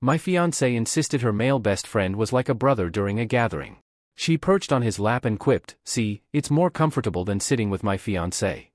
My fiancée insisted her male best friend was like a brother during a gathering. She perched on his lap and quipped, "See, it's more comfortable than sitting with my fiancé."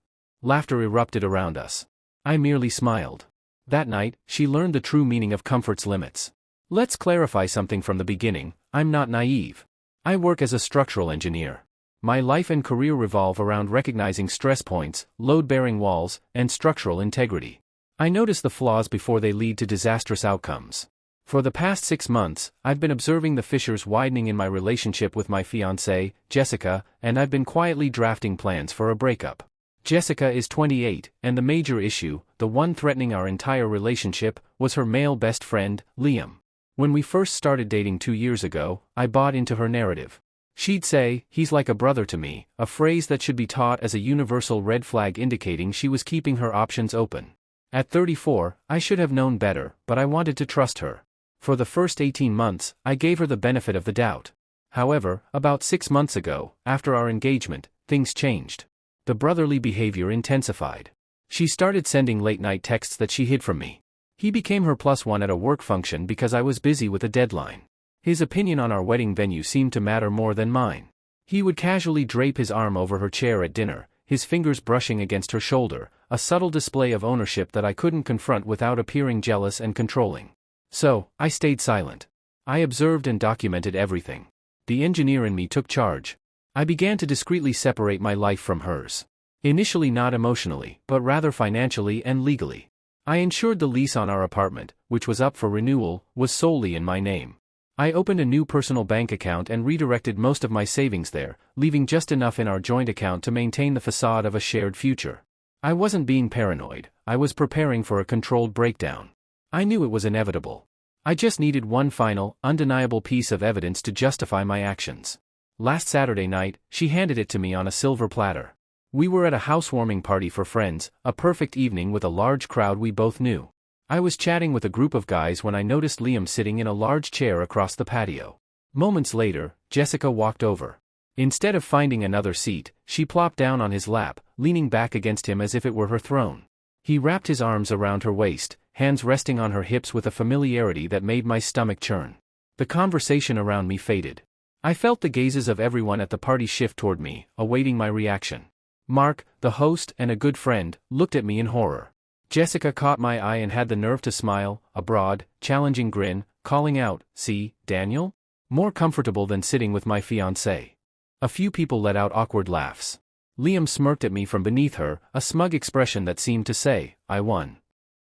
Laughter erupted around us. I merely smiled. That night, she learned the true meaning of comfort's limits. Let's clarify something from the beginning. I'm not naive. I work as a structural engineer. My life and career revolve around recognizing stress points, load-bearing walls, and structural integrity. I notice the flaws before they lead to disastrous outcomes. For the past 6 months, I've been observing the fissures widening in my relationship with my fiancée, Jessica, and I've been quietly drafting plans for a breakup. Jessica is 28, and the major issue, the one threatening our entire relationship, was her male best friend, Liam. When we first started dating 2 years ago, I bought into her narrative. She'd say, "He's like a brother to me," a phrase that should be taught as a universal red flag indicating she was keeping her options open. At 34, I should have known better, but I wanted to trust her. For the first 18 months, I gave her the benefit of the doubt. However, about 6 months ago, after our engagement, things changed. The brotherly behavior intensified. She started sending late-night texts that she hid from me. He became her +1 at a work function because I was busy with a deadline. His opinion on our wedding venue seemed to matter more than mine. He would casually drape his arm over her chair at dinner, his fingers brushing against her shoulder, a subtle display of ownership that I couldn't confront without appearing jealous and controlling. So, I stayed silent. I observed and documented everything. The engineer in me took charge. I began to discreetly separate my life from hers. Initially not emotionally, but rather financially and legally. I ensured the lease on our apartment, which was up for renewal, was solely in my name. I opened a new personal bank account and redirected most of my savings there, leaving just enough in our joint account to maintain the facade of a shared future. I wasn't being paranoid, I was preparing for a controlled breakdown. I knew it was inevitable. I just needed one final, undeniable piece of evidence to justify my actions. Last Saturday night, she handed it to me on a silver platter. We were at a housewarming party for friends, a perfect evening with a large crowd we both knew. I was chatting with a group of guys when I noticed Liam sitting in a large chair across the patio. Moments later, Jessica walked over. Instead of finding another seat, she plopped down on his lap, leaning back against him as if it were her throne. He wrapped his arms around her waist, hands resting on her hips with a familiarity that made my stomach churn. The conversation around me faded. I felt the gazes of everyone at the party shift toward me, awaiting my reaction. Mark, the host and a good friend, looked at me in horror. Jessica caught my eye and had the nerve to smile, a broad, challenging grin, calling out, "See, Daniel? More comfortable than sitting with my fiancé." A few people let out awkward laughs. Liam smirked at me from beneath her, a smug expression that seemed to say, "I won."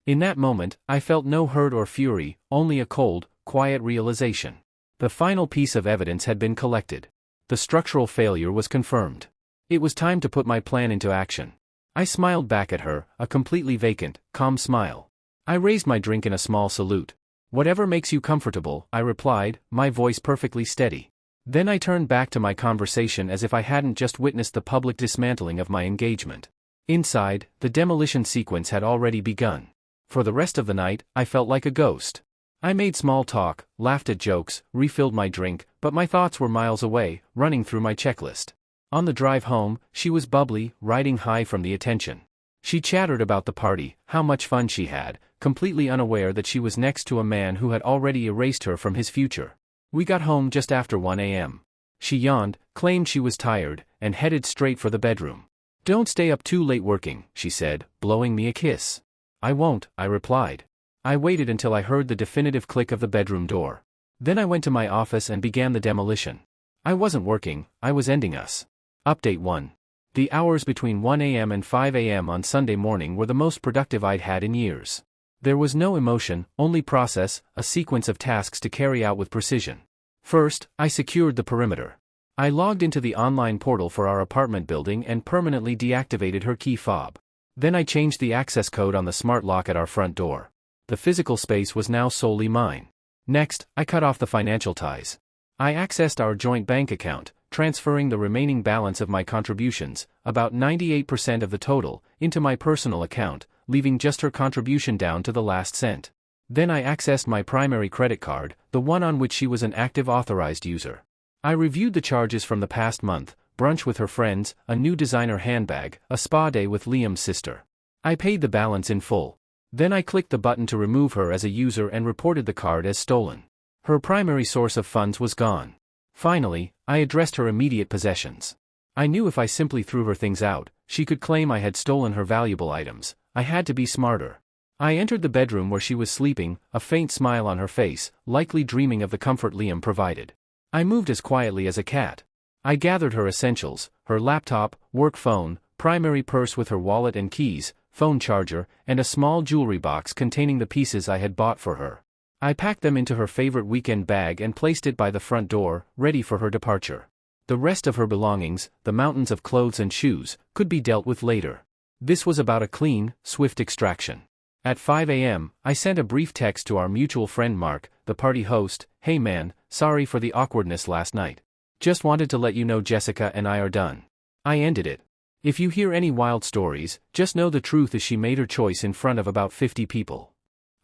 In that moment, I felt no hurt or fury, only a cold, quiet realization. The final piece of evidence had been collected. The structural failure was confirmed. It was time to put my plan into action. I smiled back at her, a completely vacant, calm smile. I raised my drink in a small salute. "Whatever makes you comfortable," I replied, my voice perfectly steady. Then I turned back to my conversation as if I hadn't just witnessed the public dismantling of my engagement. Inside, the demolition sequence had already begun. For the rest of the night, I felt like a ghost. I made small talk, laughed at jokes, refilled my drink, but my thoughts were miles away, running through my checklist. On the drive home, she was bubbly, riding high from the attention. She chattered about the party, how much fun she had, completely unaware that she was next to a man who had already erased her from his future. We got home just after 1 a.m. She yawned, claimed she was tired, and headed straight for the bedroom. "Don't stay up too late working," she said, blowing me a kiss. "I won't," I replied. I waited until I heard the definitive click of the bedroom door. Then I went to my office and began the demolition. I wasn't working, I was ending us. Update 1. The hours between 1 a.m. and 5 a.m. on Sunday morning were the most productive I'd had in years. There was no emotion, only process, a sequence of tasks to carry out with precision. First, I secured the perimeter. I logged into the online portal for our apartment building and permanently deactivated her key fob. Then I changed the access code on the smart lock at our front door. The physical space was now solely mine. Next, I cut off the financial ties. I accessed our joint bank account, transferring the remaining balance of my contributions, about 98% of the total, into my personal account, leaving just her contribution down to the last cent. Then I accessed my primary credit card, the one on which she was an active authorized user. I reviewed the charges from the past month: brunch with her friends, a new designer handbag, a spa day with Liam's sister. I paid the balance in full. Then I clicked the button to remove her as a user and reported the card as stolen. Her primary source of funds was gone. Finally, I addressed her immediate possessions. I knew if I simply threw her things out, she could claim I had stolen her valuable items. I had to be smarter. I entered the bedroom where she was sleeping, a faint smile on her face, likely dreaming of the comfort Liam provided. I moved as quietly as a cat. I gathered her essentials, her laptop, work phone, primary purse with her wallet and keys, phone charger, and a small jewelry box containing the pieces I had bought for her. I packed them into her favorite weekend bag and placed it by the front door, ready for her departure. The rest of her belongings, the mountains of clothes and shoes, could be dealt with later. This was about a clean, swift extraction. At 5 a.m., I sent a brief text to our mutual friend Mark, the party host. "Hey man, sorry for the awkwardness last night. Just wanted to let you know Jessica and I are done." I ended it. "If you hear any wild stories, just know the truth is she made her choice in front of about 50 people."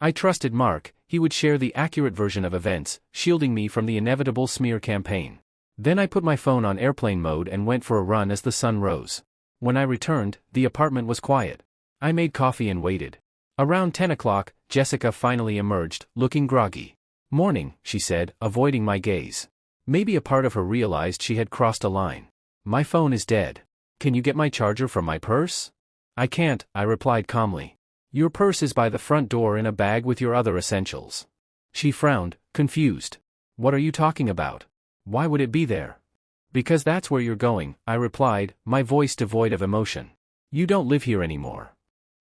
I trusted Mark, he would share the accurate version of events, shielding me from the inevitable smear campaign. Then I put my phone on airplane mode and went for a run as the sun rose. When I returned, the apartment was quiet. I made coffee and waited. Around 10 o'clock, Jessica finally emerged, looking groggy. "Morning," she said, avoiding my gaze. Maybe a part of her realized she had crossed a line. "My phone is dead. Can you get my charger from my purse?" "I can't," I replied calmly. "Your purse is by the front door in a bag with your other essentials." She frowned, confused. "What are you talking about? Why would it be there?" "Because that's where you're going," I replied, my voice devoid of emotion. "You don't live here anymore."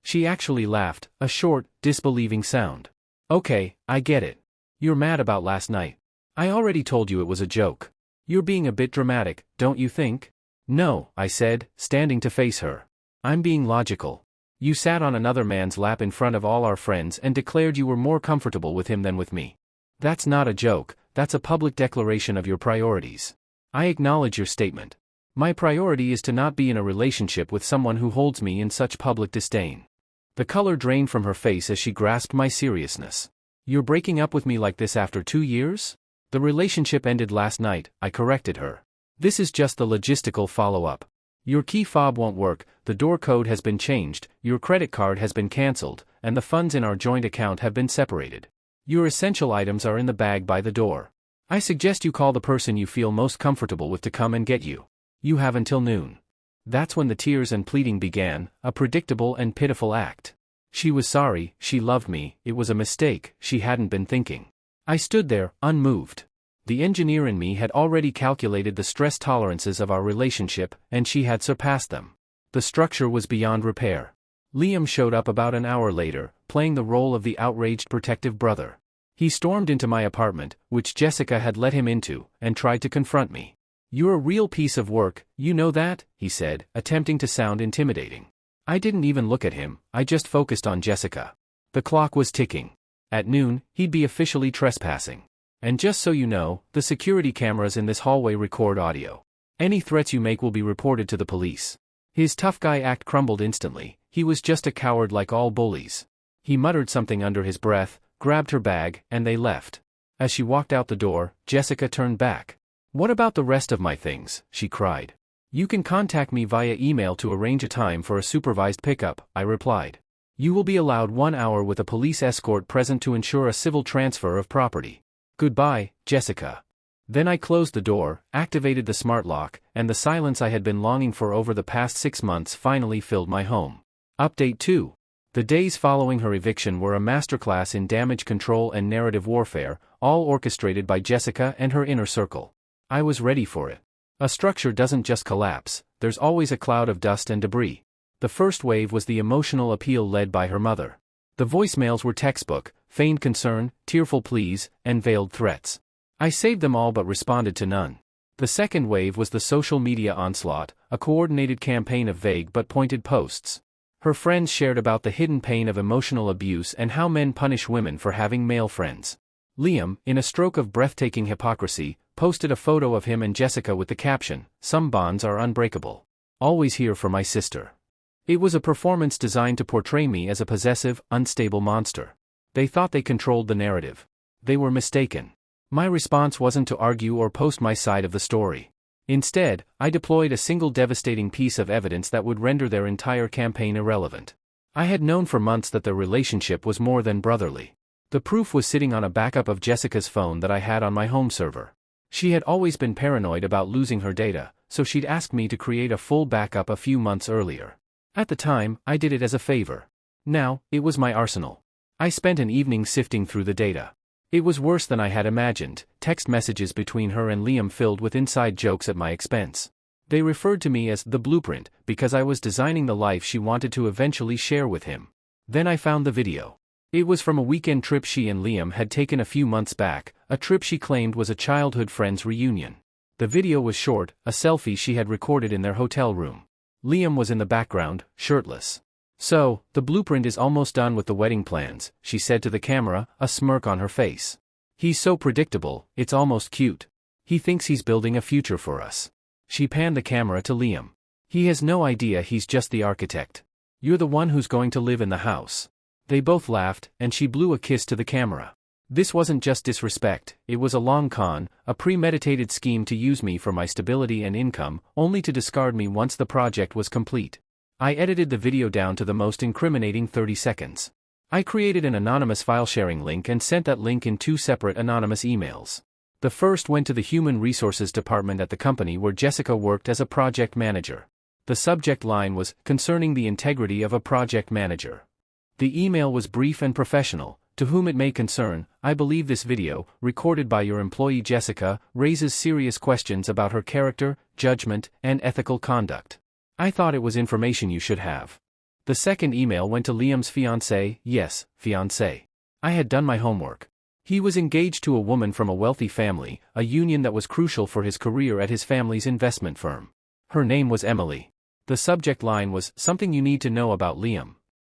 She actually laughed, a short, disbelieving sound. "Okay, I get it. You're mad about last night. I already told you it was a joke. You're being a bit dramatic, don't you think?" "No," I said, standing to face her. "I'm being logical. You sat on another man's lap in front of all our friends and declared you were more comfortable with him than with me. That's not a joke, that's a public declaration of your priorities. I acknowledge your statement. My priority is to not be in a relationship with someone who holds me in such public disdain." The color drained from her face as she grasped my seriousness. "You're breaking up with me like this after 2 years? The relationship ended last night," I corrected her. "This is just the logistical follow-up. Your key fob won't work, the door code has been changed, your credit card has been cancelled, and the funds in our joint account have been separated. Your essential items are in the bag by the door. I suggest you call the person you feel most comfortable with to come and get you. You have until noon." That's when the tears and pleading began, a predictable and pitiful act. She was sorry, she loved me, it was a mistake, she hadn't been thinking. I stood there, unmoved. The engineer in me had already calculated the stress tolerances of our relationship, and she had surpassed them. The structure was beyond repair. Liam showed up about an hour later, playing the role of the outraged protective brother. He stormed into my apartment, which Jessica had let him into, and tried to confront me. "You're a real piece of work, you know that?" he said, attempting to sound intimidating. I didn't even look at him, I just focused on Jessica. The clock was ticking. At noon, he'd be officially trespassing. "And just so you know, the security cameras in this hallway record audio. Any threats you make will be reported to the police." His tough guy act crumbled instantly, he was just a coward like all bullies. He muttered something under his breath, grabbed her bag, and they left. As she walked out the door, Jessica turned back. "What about the rest of my things?" she cried. "You can contact me via email to arrange a time for a supervised pickup," I replied. "You will be allowed 1 hour with a police escort present to ensure a civil transfer of property. Goodbye, Jessica." Then I closed the door, activated the smart lock, and the silence I had been longing for over the past 6 months finally filled my home. Update 2. The days following her eviction were a masterclass in damage control and narrative warfare, all orchestrated by Jessica and her inner circle. I was ready for it. A structure doesn't just collapse, there's always a cloud of dust and debris. The first wave was the emotional appeal led by her mother. The voicemails were textbook, feigned concern, tearful pleas, and veiled threats. I saved them all but responded to none. The second wave was the social media onslaught, a coordinated campaign of vague but pointed posts. Her friends shared about the hidden pain of emotional abuse and how men punish women for having male friends. Liam, in a stroke of breathtaking hypocrisy, posted a photo of him and Jessica with the caption, "Some bonds are unbreakable. Always here for my sister." It was a performance designed to portray me as a possessive, unstable monster. They thought they controlled the narrative. They were mistaken. My response wasn't to argue or post my side of the story. Instead, I deployed a single devastating piece of evidence that would render their entire campaign irrelevant. I had known for months that their relationship was more than brotherly. The proof was sitting on a backup of Jessica's phone that I had on my home server. She had always been paranoid about losing her data, so she'd asked me to create a full backup a few months earlier. At the time, I did it as a favor. Now, it was my arsenal. I spent an evening sifting through the data. It was worse than I had imagined, text messages between her and Liam filled with inside jokes at my expense. They referred to me as the blueprint, because I was designing the life she wanted to eventually share with him. Then I found the video. It was from a weekend trip she and Liam had taken a few months back, a trip she claimed was a childhood friend's reunion. The video was short, a selfie she had recorded in their hotel room. Liam was in the background, shirtless. "So, the blueprint is almost done with the wedding plans," she said to the camera, a smirk on her face. "He's so predictable, it's almost cute. He thinks he's building a future for us." She panned the camera to Liam. "He has no idea he's just the architect. You're the one who's going to live in the house." They both laughed, and she blew a kiss to the camera. This wasn't just disrespect, it was a long con, a premeditated scheme to use me for my stability and income, only to discard me once the project was complete. I edited the video down to the most incriminating 30 seconds. I created an anonymous file-sharing link and sent that link in 2 separate anonymous emails. The first went to the Human Resources Department at the company where Jessica worked as a project manager. The subject line was, "Concerning the integrity of a project manager." The email was brief and professional. "To whom it may concern, I believe this video, recorded by your employee Jessica, raises serious questions about her character, judgment, and ethical conduct. I thought it was information you should have." The second email went to Liam's fiancée. Yes, fiancée. I had done my homework. He was engaged to a woman from a wealthy family, a union that was crucial for his career at his family's investment firm. Her name was Emily. The subject line was, "Something you need to know about Liam."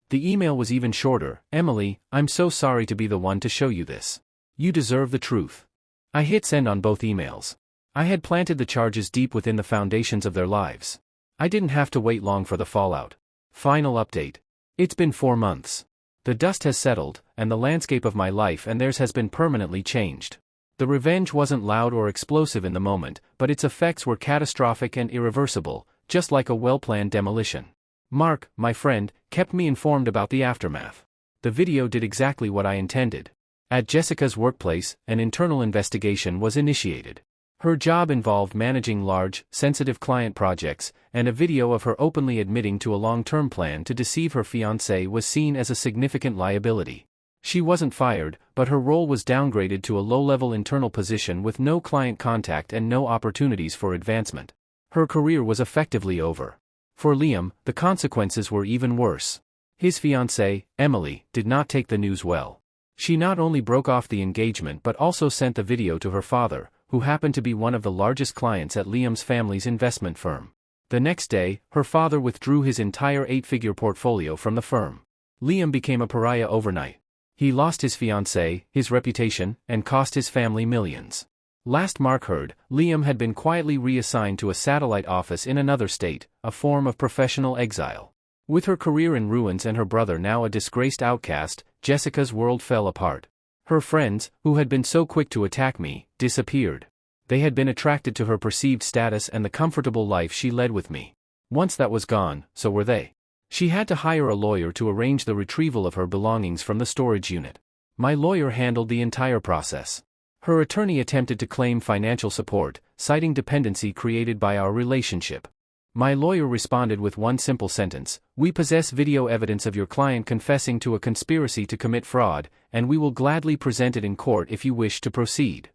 The email was even shorter. "Emily, I'm so sorry to be the one to show you this. You deserve the truth." I hit send on both emails. I had planted the charges deep within the foundations of their lives. I didn't have to wait long for the fallout. Final update. It's been 4 months. The dust has settled, and the landscape of my life and theirs has been permanently changed. The revenge wasn't loud or explosive in the moment, but its effects were catastrophic and irreversible, just like a well-planned demolition. Mark, my friend, kept me informed about the aftermath. The video did exactly what I intended. At Jessica's workplace, an internal investigation was initiated. Her job involved managing large, sensitive client projects, and a video of her openly admitting to a long-term plan to deceive her fiancé was seen as a significant liability. She wasn't fired, but her role was downgraded to a low-level internal position with no client contact and no opportunities for advancement. Her career was effectively over. For Liam, the consequences were even worse. His fiancée, Emily, did not take the news well. She not only broke off the engagement but also sent the video to her father, who happened to be one of the largest clients at Liam's family's investment firm. The next day, her father withdrew his entire 8-figure portfolio from the firm. Liam became a pariah overnight. He lost his fiancée, his reputation, and cost his family millions. Last Mark heard, Liam had been quietly reassigned to a satellite office in another state, a form of professional exile. With her career in ruins and her brother now a disgraced outcast, Jessica's world fell apart. Her friends, who had been so quick to attack me, disappeared. They had been attracted to her perceived status and the comfortable life she led with me. Once that was gone, so were they. She had to hire a lawyer to arrange the retrieval of her belongings from the storage unit. My lawyer handled the entire process. Her attorney attempted to claim financial support, citing dependency created by our relationship. My lawyer responded with one simple sentence: "We possess video evidence of your client confessing to a conspiracy to commit fraud, and we will gladly present it in court if you wish to proceed."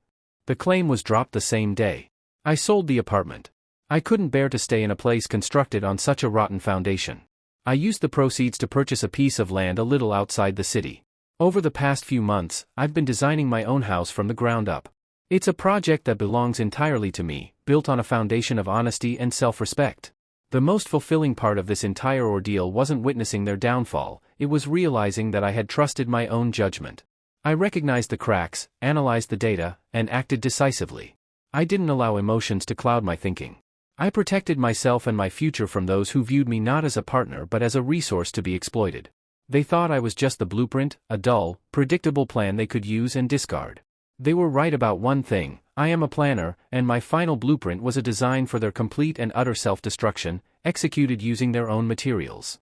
The claim was dropped the same day. I sold the apartment. I couldn't bear to stay in a place constructed on such a rotten foundation. I used the proceeds to purchase a piece of land a little outside the city. Over the past few months, I've been designing my own house from the ground up. It's a project that belongs entirely to me, built on a foundation of honesty and self-respect. The most fulfilling part of this entire ordeal wasn't witnessing their downfall, it was realizing that I had trusted my own judgment. I recognized the cracks, analyzed the data, and acted decisively. I didn't allow emotions to cloud my thinking. I protected myself and my future from those who viewed me not as a partner but as a resource to be exploited. They thought I was just the blueprint, a dull, predictable plan they could use and discard. They were right about one thing: I am a planner, and my final blueprint was a design for their complete and utter self-destruction, executed using their own materials.